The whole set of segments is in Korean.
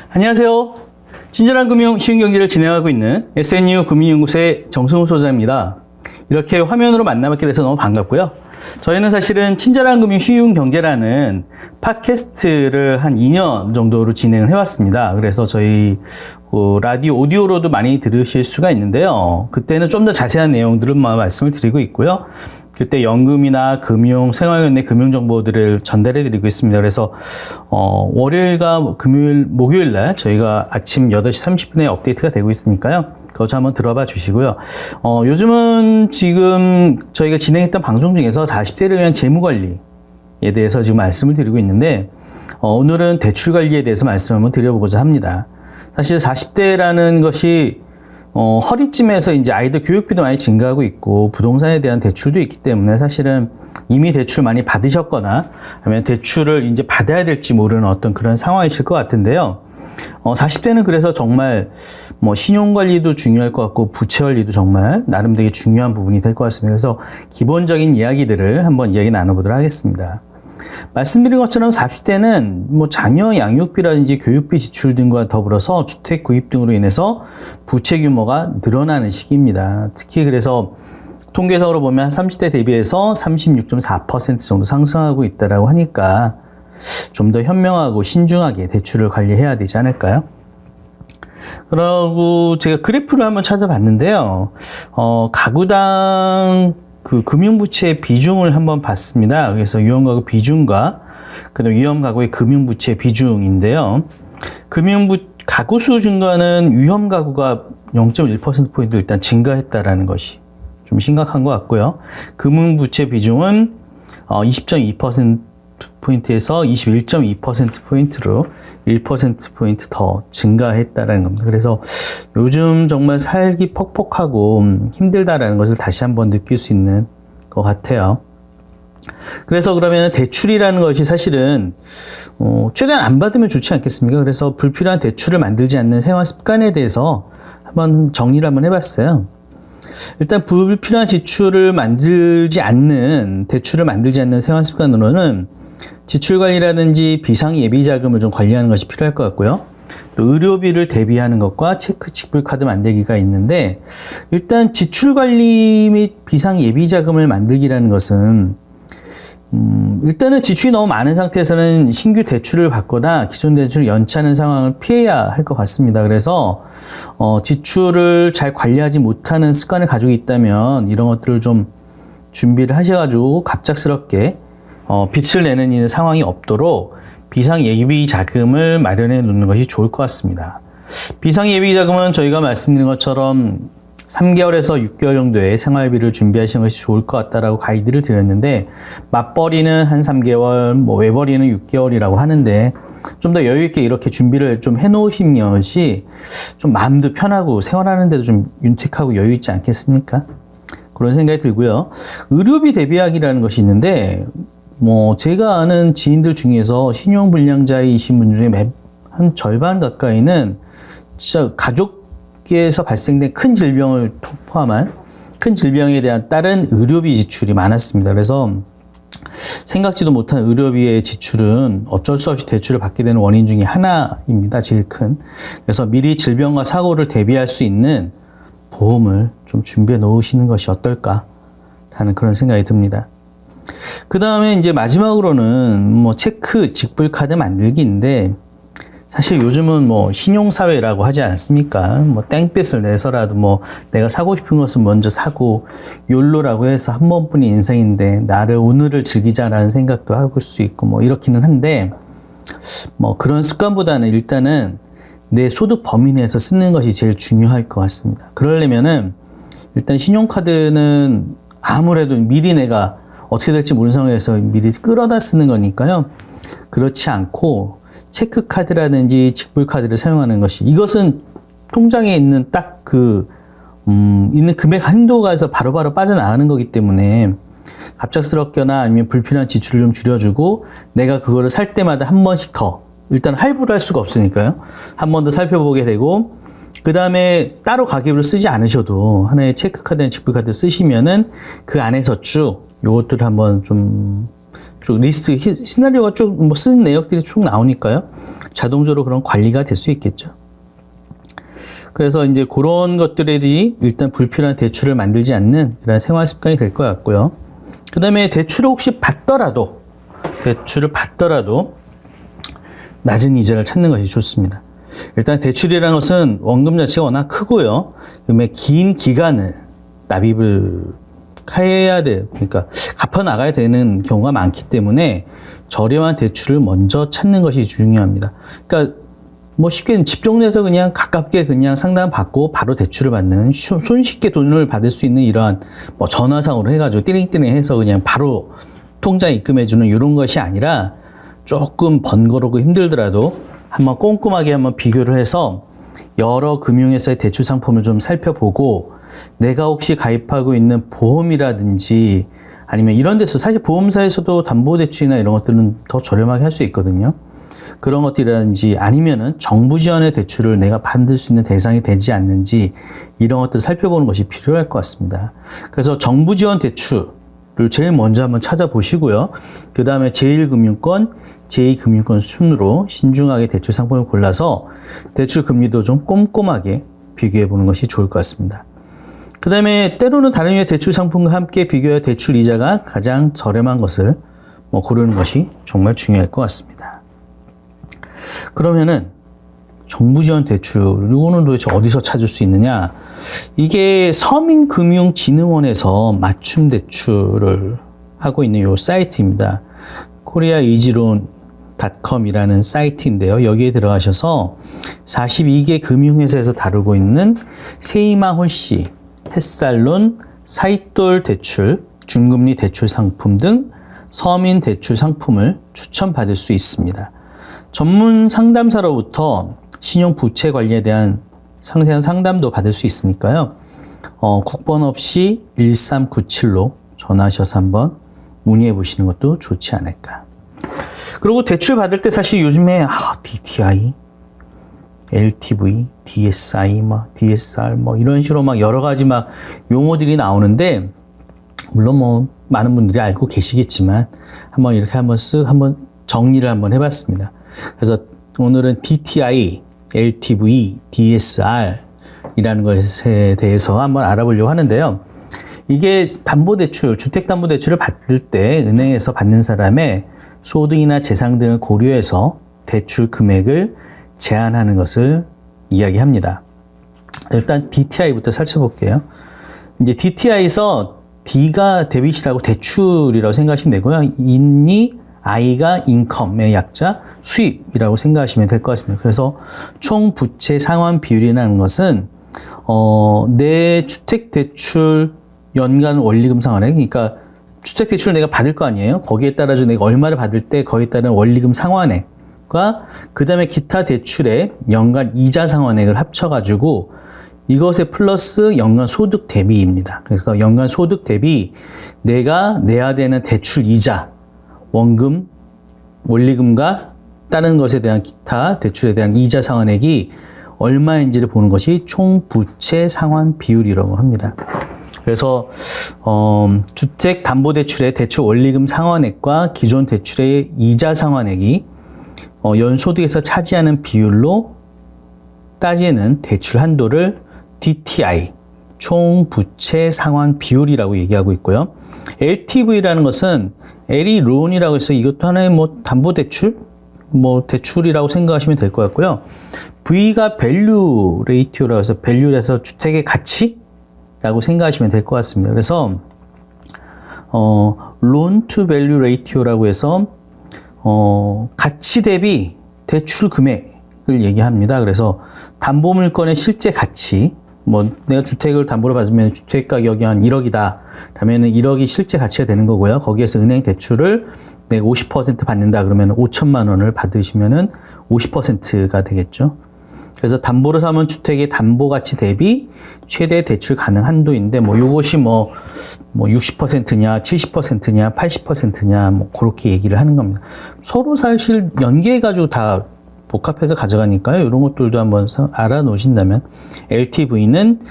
안녕하세요. 친절한 금융, 쉬운 경제를 진행하고 있는 SNU 금융연구소의 정승우 소장입니다. 이렇게 화면으로 만나뵙게 돼서 너무 반갑고요. 저희는 사실은 친절한 금융, 쉬운 경제라는 팟캐스트를 한 2년 정도로 진행을 해왔습니다. 그래서 저희 라디오, 오디오로도 많이 들으실 수가 있는데요. 그때는 좀 더 자세한 내용들을 말씀을 드리고 있고요. 그때 연금이나 금융, 생활관 내 금융 정보들을 전달해 드리고 있습니다. 그래서 월요일과 목요일 날 저희가 아침 8시 30분에 업데이트가 되고 있으니까요. 그거 한번 들어봐 주시고요. 요즘은 지금 저희가 진행했던 방송 중에서 40대를 위한 재무관리에 대해서 지금 말씀을 드리고 있는데, 오늘은 대출관리에 대해서 말씀을 한번 드려보고자 합니다. 사실 40대라는 것이 허리쯤에서 이제 아이들 교육비도 많이 증가하고 있고 부동산에 대한 대출도 있기 때문에 사실은 이미 대출 많이 받으셨거나 아니면 대출을 이제 받아야 될지 모르는 어떤 그런 상황이실 것 같은데요. 40대는 그래서 정말 신용관리도 중요할 것 같고 부채관리도 정말 나름 되게 중요한 부분이 될 것 같습니다. 그래서 기본적인 이야기들을 한번 이야기 나눠보도록 하겠습니다. 말씀드린 것처럼 40대는 자녀 양육비라든지 교육비 지출 등과 더불어서 주택 구입 등으로 인해서 부채 규모가 늘어나는 시기입니다. 특히 그래서 통계적으로 보면 30대 대비해서 36.4% 정도 상승하고 있다고 하니까 좀 더 현명하고 신중하게 대출을 관리해야 되지 않을까요? 그리고 제가 그래프를 한번 찾아봤는데요. 가구당 그 금융부채 비중을 한번 봤습니다. 그래서 유형가구 비중과 그다음 위험가구의 금융부채 비중인데요. 가구수 증가는 위험가구가 0.1%포인트 일단 증가했다라는 것이 좀 심각한 것 같고요. 금융부채 비중은 20.2%포인트에서 21.2%포인트로 1%포인트 더 증가했다라는 겁니다. 그래서 요즘 정말 살기 퍽퍽하고 힘들다라는 것을 다시 한번 느낄 수 있는 것 같아요. 그래서 그러면 대출이라는 것이 사실은 최대한 안 받으면 좋지 않겠습니까? 그래서 불필요한 대출을 만들지 않는 생활 습관에 대해서 한번 정리를 한번 해봤어요. 일단 불필요한 대출을 만들지 않는 생활 습관으로는 지출 관리라든지 비상 예비 자금을 좀 관리하는 것이 필요할 것 같고요. 또 의료비를 대비하는 것과 체크 직불카드 만들기가 있는데, 일단 지출 관리 및 비상 예비 자금을 만들기라는 것은 일단은 지출이 너무 많은 상태에서는 신규 대출을 받거나 기존 대출을 연체하는 상황을 피해야 할 것 같습니다. 그래서 지출을 잘 관리하지 못하는 습관을 가지고 있다면 이런 것들을 좀 준비를 하셔가지고 갑작스럽게 빚을 내는 상황이 없도록 비상 예비 자금을 마련해 놓는 것이 좋을 것 같습니다. 비상 예비 자금은 저희가 말씀드린 것처럼 3개월에서 6개월 정도의 생활비를 준비하시는 것이 좋을 것 같다라고 가이드를 드렸는데, 맞벌이는 한 3개월, 외벌이는 6개월이라고 하는데 좀 더 여유 있게 이렇게 준비를 좀 해놓으시는 것이 좀 마음도 편하고 생활하는 데도 좀 윤택하고 여유 있지 않겠습니까? 그런 생각이 들고요. 의료비 대비하기라는 것이 있는데, 제가 아는 지인들 중에서 신용불량자이신 분 중에 한 절반 가까이는 진짜 가족에서 발생된 큰 질병을 포함한 큰 질병에 대한 다른 의료비 지출이 많았습니다. 그래서 생각지도 못한 의료비의 지출은 어쩔 수 없이 대출을 받게 되는 원인 중에 하나입니다. 제일 큰. 그래서 미리 질병과 사고를 대비할 수 있는 보험을 좀 준비해 놓으시는 것이 어떨까 하는 그런 생각이 듭니다. 그 다음에 이제 마지막으로는 체크 직불카드 만들기인데, 사실 요즘은 신용사회라고 하지 않습니까? 땡볕을 내서라도 내가 사고 싶은 것은 먼저 사고, 욜로라고 해서 한 번뿐인 인생인데 오늘을 즐기자라는 생각도 하고 수 있고 이렇기는 한데, 그런 습관보다는 일단은 내 소득 범위 내에서 쓰는 것이 제일 중요할 것 같습니다. 그러려면은 일단 신용카드는 아무래도 미리 내가 어떻게 될지 모르는 상황에서 미리 끌어다 쓰는 거니까요. 그렇지 않고 체크카드라든지 직불카드를 사용하는 것이, 이것은 통장에 있는 딱 있는 금액 한도가에서 바로바로 빠져나가는 거기 때문에 갑작스럽거나 아니면 불필요한 지출을 좀 줄여주고, 내가 그거를 살 때마다 한 번씩 더, 일단 할부를 할 수가 없으니까요. 한 번 더 살펴보게 되고, 그 다음에 따로 가계부를 쓰지 않으셔도 하나의 체크카드나 지불카드 쓰시면은 그 안에서 쭉 요것들을 한번 쭉 리스트, 시나리오가 쭉 뭐 쓰는 내역들이 쭉 나오니까요. 자동적으로 그런 관리가 될 수 있겠죠. 그래서 이제 그런 것들이 일단 불필요한 대출을 만들지 않는 그런 생활 습관이 될 것 같고요. 그 다음에 대출을 혹시 받더라도 낮은 이자를 찾는 것이 좋습니다. 일단 대출이라는 것은 원금 자체가 워낙 크고요. 그다음에 긴 기간을 납입을 해야 돼. 그러니까 갚아 나가야 되는 경우가 많기 때문에 저렴한 대출을 먼저 찾는 것이 중요합니다. 그러니까 뭐 쉽게 집중해서 그냥 가깝게 그냥 상담 받고 바로 대출을 받는 손쉽게 돈을 받을 수 있는 이러한 뭐 전화상으로 해가지고 띠링띠링 해서 그냥 바로 통장에 입금해주는 이런 것이 아니라 조금 번거롭고 힘들더라도 한번 꼼꼼하게 한번 비교를 해서 여러 금융회사의 대출 상품을 좀 살펴보고 내가 혹시 가입하고 있는 보험이라든지 아니면 이런 데서 사실 보험사에서도 담보대출이나 이런 것들은 더 저렴하게 할 수 있거든요. 그런 것들이라든지 아니면은 정부 지원의 대출을 내가 받을 수 있는 대상이 되지 않는지 이런 것들을 살펴보는 것이 필요할 것 같습니다. 그래서 정부 지원 대출을 제일 먼저 한번 찾아보시고요. 그 다음에 제1금융권, 제2금융권 순으로 신중하게 대출 상품을 골라서 대출 금리도 좀 꼼꼼하게 비교해 보는 것이 좋을 것 같습니다. 그 다음에 때로는 다른 유의 대출 상품과 함께 비교해 대출 이자가 가장 저렴한 것을 고르는 것이 정말 중요할 것 같습니다. 그러면은 정부 지원 대출, 이거는 도대체 어디서 찾을 수 있느냐? 이게 서민금융진흥원에서 맞춤 대출을 하고 있는 요 사이트입니다. koreaeasyloan.com이라는 사이트인데요. 여기에 들어가셔서 42개 금융회사에서 다루고 있는 세이마 홀씨, 햇살론, 사이돌 대출, 중금리 대출 상품 등 서민 대출 상품을 추천받을 수 있습니다. 전문 상담사로부터 신용 부채 관리에 대한 상세한 상담도 받을 수 있으니까요. 국번 없이 1397로 전화하셔서 한번 문의해 보시는 것도 좋지 않을까. 그리고 대출 받을 때 사실 요즘에 DTI, LTV, DSI, DSR 이런 식으로 여러 가지 용어들이 나오는데 물론 많은 분들이 알고 계시겠지만 한번 이렇게 한번 정리를 한번 해봤습니다. 그래서 오늘은 DTI, LTV, DSR 이라는 것에 대해서 한번 알아보려고 하는데요. 이게 담보대출, 주택담보대출을 받을 때 은행에서 받는 사람의 소득이나 재산 등을 고려해서 대출 금액을 제한하는 것을 이야기합니다. 일단 DTI부터 살펴볼게요. 이제 DTI에서 D가 데빗이라고 대출이라고 생각하시면 되고요. 인이 I가 인컴의 약자 수입이라고 생각하시면 될 것 같습니다. 그래서 총 부채 상환 비율이라는 것은 내 주택대출 연간 원리금 상환액, 그러니까 주택대출을 내가 받을 거 아니에요. 거기에 따라서 내가 얼마를 받을 때 거기에 따른 원리금 상환액과 그 다음에 기타 대출의 연간 이자 상환액을 합쳐가지고 이것에 플러스 연간 소득 대비입니다. 그래서 연간 소득 대비 내가 내야 되는 대출 이자, 원금, 원리금과 다른 것에 대한 기타 대출에 대한 이자 상환액이 얼마인지를 보는 것이 총 부채 상환 비율이라고 합니다. 그래서 주택담보대출의 대출 원리금 상환액과 기존 대출의 이자 상환액이 연소득에서 차지하는 비율로 따지는 대출 한도를 DTI, 총 부채 상환 비율이라고 얘기하고 있고요. LTV라는 것은 L이 론이라고 해서 이것도 하나의 담보대출, 대출이라고 생각하시면 될 것 같고요. V가 밸류 레이티오라고 해서 밸류에서 주택의 가치라고 생각하시면 될 것 같습니다. 그래서 론 투 밸류 레이티오라고 해서 가치 대비 대출 금액을 얘기합니다. 그래서 담보물건의 실제 가치, 내가 주택을 담보로 받으면 주택 가격이 한 1억이다. 그러면 1억이 실제 가치가 되는 거고요. 거기에서 은행 대출을 내가 50% 받는다. 그러면 5천만 원을 받으시면은 50%가 되겠죠. 그래서 담보로 사면 주택의 담보 가치 대비 최대 대출 가능 한도인데, 요것이 60%냐, 70%냐, 80%냐, 그렇게 얘기를 하는 겁니다. 서로 사실 연계해가지고 다 복합해서 가져가니까요. 이런 것들도 한번 알아놓으신다면 LTV는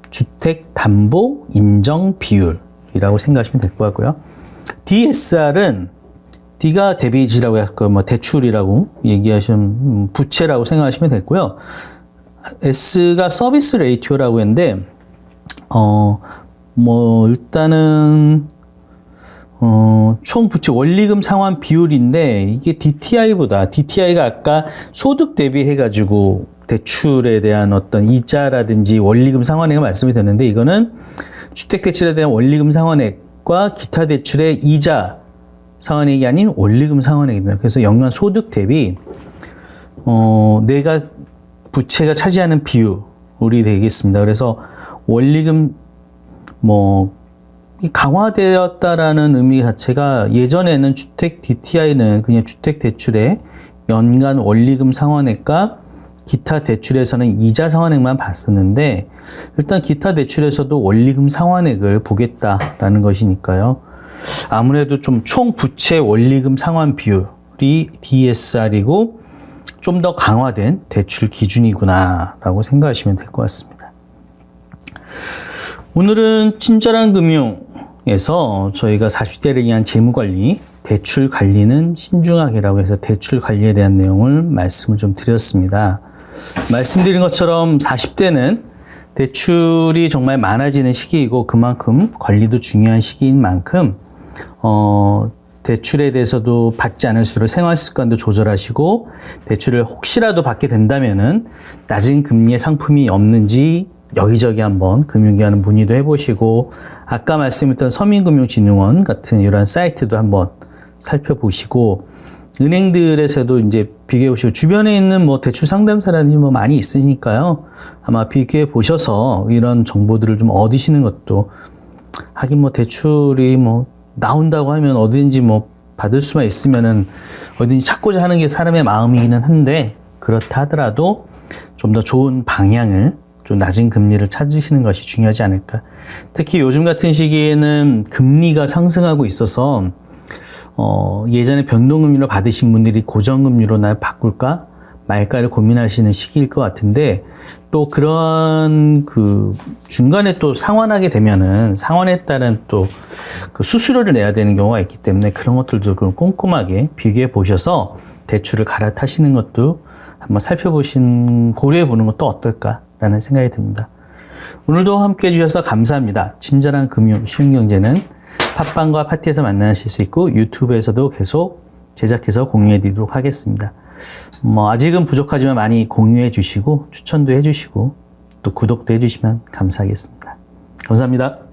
주택담보인정비율이라고 생각하시면 될 것 같고요. DSR은 D가 데비지라고 할까, 뭐 대출이라고 얘기하시면 부채라고 생각하시면 되고요. S가 서비스 레이티오라고 했는데, 뭐 일단은 총 부채 원리금 상환 비율인데 이게 DTI가 아까 소득 대비해 가지고 대출에 대한 어떤 이자라든지 원리금 상환액을 말씀이 드렸는데 이거는 주택 대출에 대한 원리금 상환액과 기타 대출의 이자 상환액이 아닌 원리금 상환액입니다. 그래서 연간 소득 대비 내가 부채가 차지하는 비율이 되겠습니다. 그래서 원리금 강화되었다라는 의미 자체가 예전에는 주택 DTI는 그냥 주택 대출의 연간 원리금 상환액과 기타 대출에서는 이자 상환액만 봤었는데 일단 기타 대출에서도 원리금 상환액을 보겠다라는 것이니까요. 아무래도 좀 총 부채 원리금 상환 비율이 DSR이고 좀 더 강화된 대출 기준이구나라고 생각하시면 될 것 같습니다. 오늘은 친절한 금융에서 저희가 40대를 위한 재무관리, 대출 관리는 신중하게라고 해서 대출 관리에 대한 내용을 말씀을 좀 드렸습니다. 말씀드린 것처럼 40대는 대출이 정말 많아지는 시기이고 그만큼 관리도 중요한 시기인 만큼 대출에 대해서도 받지 않을수록 생활 습관도 조절하시고 대출을 혹시라도 받게 된다면은 낮은 금리의 상품이 없는지 여기저기 한번 금융기관을 문의도 해보시고 아까 말씀드렸던 서민금융진흥원 같은 이러한 사이트도 한번 살펴보시고 은행들에서도 이제 비교해 보시고 주변에 있는 뭐 대출 상담사라든지 뭐 많이 있으니까요. 아마 비교해 보셔서 이런 정보들을 좀 얻으시는 것도 하긴 뭐 대출이 뭐 나온다고 하면 어딘지 뭐 받을 수만 있으면은 어딘지 찾고자 하는 게 사람의 마음이기는 한데 그렇다 하더라도 좀 더 좋은 방향을 좀 낮은 금리를 찾으시는 것이 중요하지 않을까. 특히 요즘 같은 시기에는 금리가 상승하고 있어서 예전에 변동금리로 받으신 분들이 고정금리로 날 바꿀까 말까를 고민하시는 시기일 것 같은데 또 그런 그 중간에 또 상환하게 되면은 상환에 따른 또 그 수수료를 내야 되는 경우가 있기 때문에 그런 것들도 꼼꼼하게 비교해 보셔서 대출을 갈아타시는 것도 한번 고려해 보는 것도 어떨까라는 생각이 듭니다. 오늘도 함께 해주셔서 감사합니다. 친절한 금융 쉬운 경제는 팟빵과 파티에서 만나실 수 있고 유튜브에서도 계속 제작해서 공유해 드리도록 하겠습니다. 아직은 부족하지만 많이 공유해 주시고 추천도 해 주시고 또 구독도 해 주시면 감사하겠습니다. 감사합니다.